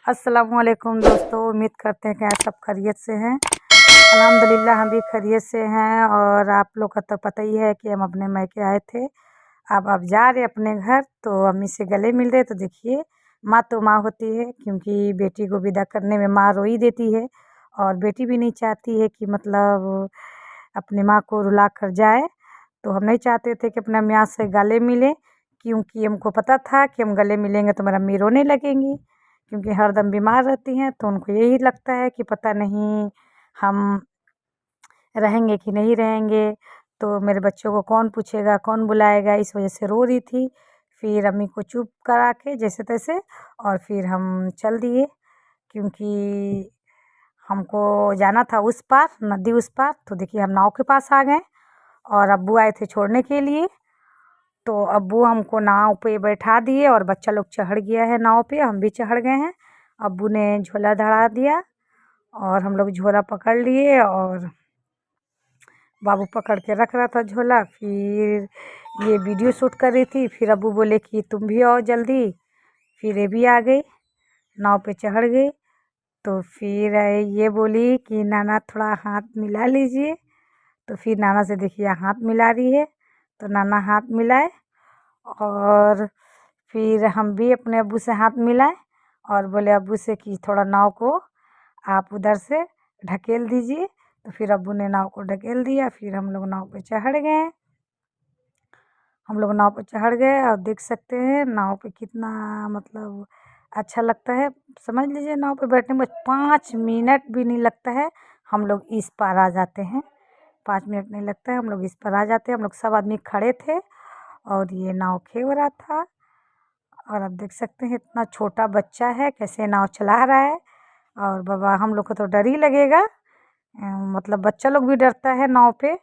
अस्सलामुअलैकुम दोस्तों, उम्मीद करते हैं कि आप सब खैरियत से हैं। अल्हम्दुलिल्लाह हम भी खैरियत से हैं। और आप लोग का तो पता ही है कि हम अपने मायके आए थे। अब जा रहे अपने घर, तो अम्मी से गले मिल रहे। तो देखिए, माँ तो माँ होती है, क्योंकि बेटी को विदा करने में माँ रो ही देती है। और बेटी भी नहीं चाहती है कि मतलब अपनी माँ को रुला कर जाए। तो हम नहीं चाहते थे कि अपने अम्मी से गले मिलें, क्योंकि हमको पता था कि हम गले मिलेंगे तो मेरा अम्मी रोने लगेंगी, क्योंकि हरदम बीमार रहती हैं। तो उनको यही लगता है कि पता नहीं हम रहेंगे कि नहीं रहेंगे, तो मेरे बच्चों को कौन पूछेगा, कौन बुलाएगा, इस वजह से रो रही थी। फिर अम्मी को चुप करा के जैसे तैसे, और फिर हम चल दिए, क्योंकि हमको जाना था उस पार, नदी उस पार। तो देखिए, हम नाव के पास आ गए और अब्बू आए थे छोड़ने के लिए। तो अब्बू हमको नाव पे बैठा दिए और बच्चा लोग चढ़ गया है नाव पे, हम भी चढ़ गए हैं। अब्बू ने झोला धरा दिया और हम लोग झोला पकड़ लिए, और बाबू पकड़ के रख रहा था झोला। फिर ये वीडियो शूट कर रही थी। फिर अब्बू बोले कि तुम भी आओ जल्दी। फिर ये भी आ गई, नाव पे चढ़ गई। तो फिर ये बोली कि नाना थोड़ा हाथ मिला लीजिए। तो फिर नाना से देखिए हाथ मिला रही है। तो नाना हाथ मिलाए, और फिर हम भी अपने अब्बू से हाथ मिलाए और बोले अब्बू से कि थोड़ा नाव को आप उधर से ढकेल दीजिए। तो फिर अब्बू ने नाव को ढकेल दिया। फिर हम लोग नाव पे चढ़ गए। और देख सकते हैं नाव पे कितना मतलब अच्छा लगता है। समझ लीजिए, नाव पे बैठने में 5 मिनट भी नहीं लगता है, हम लोग इस पार आ जाते हैं। 5 मिनट नहीं लगता है, हम लोग इस पार आ जाते हैं। हम लोग सब आदमी खड़े थे और ये नाव खेव रहा था। और आप देख सकते हैं, इतना छोटा बच्चा है कैसे नाव चला रहा है। और बाबा, हम लोग को तो डर ही लगेगा। मतलब बच्चा लोग भी डरता है नाव पे।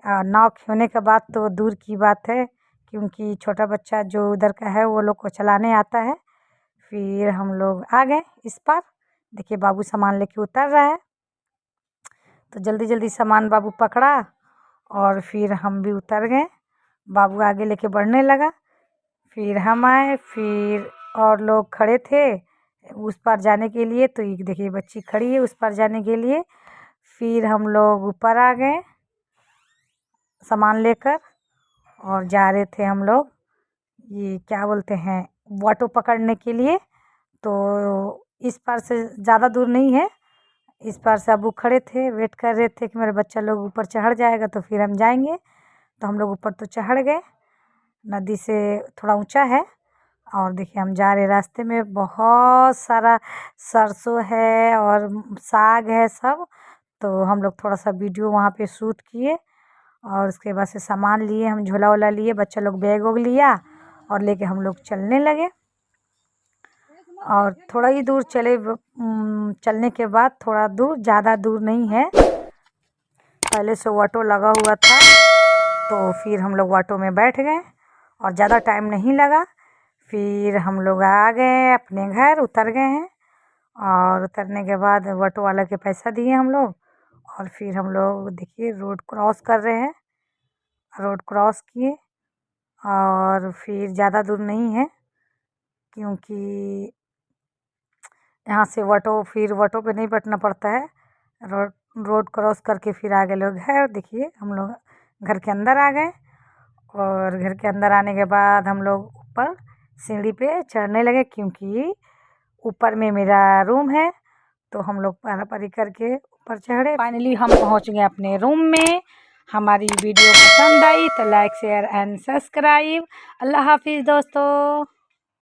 नाव खेवने के बाद तो दूर की बात है, क्योंकि छोटा बच्चा जो उधर का है वो लोग को चलाने आता है। फिर हम लोग आ गए इस पार। देखिए, बाबू सामान लेके उतर रहा है। तो जल्दी जल्दी सामान बाबू पकड़ा और फिर हम भी उतर गए। बाबू आगे लेके बढ़ने लगा, फिर हम आए। फिर और लोग खड़े थे उस पार जाने के लिए। तो ये देखिए, बच्ची खड़ी है उस पार जाने के लिए। फिर हम लोग ऊपर आ गए सामान लेकर, और जा रहे थे हम लोग, ये क्या बोलते हैं, ऑटो पकड़ने के लिए। तो इस पार से ज़्यादा दूर नहीं है। इस पार से अब्बू खड़े थे, वेट कर रहे थे कि मेरा बच्चा लोग ऊपर चढ़ जाएगा तो फिर हम जाएंगे। तो हम लोग ऊपर तो चढ़ गए, नदी से थोड़ा ऊंचा है। और देखिए, हम जा रहे रास्ते में बहुत सारा सरसों है और साग है सब। तो हम लोग थोड़ा सा वीडियो वहाँ पे शूट किए, और उसके बाद से सामान लिए, हम झोला वोला लिए, बच्चा लोग बैग वोग लिया और लेके हम लोग चलने लगे। और थोड़ा ही दूर चलने के बाद, थोड़ा दूर, ज़्यादा दूर नहीं है, पहले से ऑटो लगा हुआ था। तो फिर हम लोग ऑटो में बैठ गए और ज़्यादा टाइम नहीं लगा। फिर हम लोग आ गए अपने घर, उतर गए हैं। और उतरने के बाद ऑटो वाला के पैसा दिए हम लोग। और फिर हम लोग देखिए रोड क्रॉस कर रहे हैं, रोड क्रॉस किए। और फिर ज़्यादा दूर नहीं है, क्योंकि यहाँ से फिर ऑटो पे नहीं बैठना पड़ता है। रोड रोड क्रॉस करके फिर आगे लोग है। देखिए, हम लोग घर के अंदर आ गए। और घर के अंदर आने के बाद हम लोग ऊपर सीढ़ी पे चढ़ने लगे, क्योंकि ऊपर में मेरा रूम है। तो हम लोग पारा पारी करके ऊपर चढ़े। फाइनली हम पहुंच गए अपने रूम में। हमारी वीडियो पसंद आई तो लाइक शेयर एंड सब्सक्राइब। अल्लाह हाफिज़ दोस्तों।